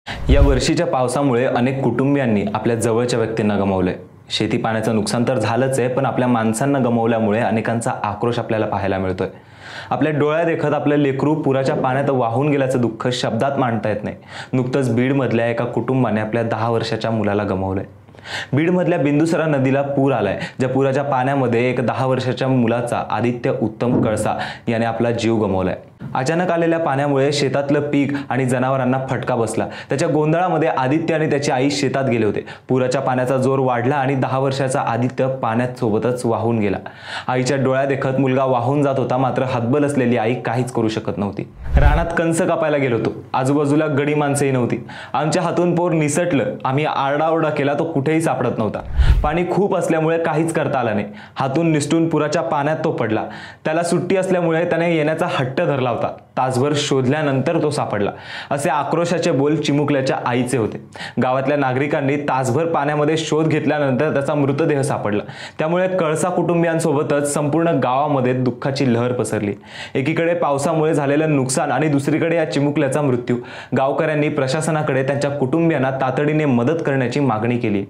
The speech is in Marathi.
या वर्षीच्या पावसामुळे अनेक कुटुंबियांनी आपल्या जवळच्या व्यक्तींना गमावलंय। शेती पाण्याचं नुकसान तर झालंच आहे, पण आपल्या माणसांना गमावल्यामुळे अनेकांचा आक्रोश आपल्याला पाहायला मिळतोय। आपल्या डोळ्यादेखत आपलं लेकरू पुराच्या पाण्यात वाहून गेल्याचं दुःख शब्दात मांडता येत नाही। नुकतंच बीडमधल्या एका कुटुंबाने आपल्या 10 वर्षाच्या मुलाला गमावलंय। बीडमधल्या बिंदुसरा नदीला पूर आलाय। ज्या पुराच्या पाण्यामध्ये एक 10 वर्षाच्या मुलाचा आदित्य उत्तम कळसा याने आपला जीव गमावलाय। अचानक आलेल्या पाण्यामुळे शेतातलं पीक आणि जनावरांना फटका बसला। त्याच्या गोंधळामध्ये आदित्य आणि त्याची आई शेतात गेले होते। पुराच्या पाण्याचा जोर वाढला आणि 10 वर्षाचा आदित्य पाण्यात सोबतच वाहून गेला। आईच्या डोळ्यादेखत मुलगा वाहून जात होता, मात्र हतबल असलेली आई काहीच करू शकत नव्हती। रानात कंस कापायला गेलो होतो, आजूबाजूला गडी माणसंही नव्हती। आमच्या हातून पोर निसटलं, आम्ही आरडाओरडा केला तो कुठेही सापडत नव्हता। पाणी खूप असल्यामुळे काहीच करता आलं नाही। हातून निसटून पुराच्या पाण्यात तो पडला। त्याला सुट्टी असल्यामुळे त्याने येण्याचा हट्ट धरला होता। तासभर शोधल्यानंतर तो सापडला, असे आक्रोशाचे बोल चिमुकल्याच्या आईचे होते। गावातल्या नागरिकांनी तासभर पाण्यामध्ये शोध घेतल्यानंतर त्याचा मृतदेह सापडला। त्यामुळे कळसा कुटुंबियांसोबतच संपूर्ण गावामध्ये दुःखाची लहर पसरली। एकीकडे पावसामुळे झालेलं नुकसान आणि दुसरीकडे या चिमुकल्याचा मृत्यू। गावकऱ्यांनी प्रशासनाकडे त्यांच्या कुटुंबियांना तातडीने मदत करण्याची मागणी केली।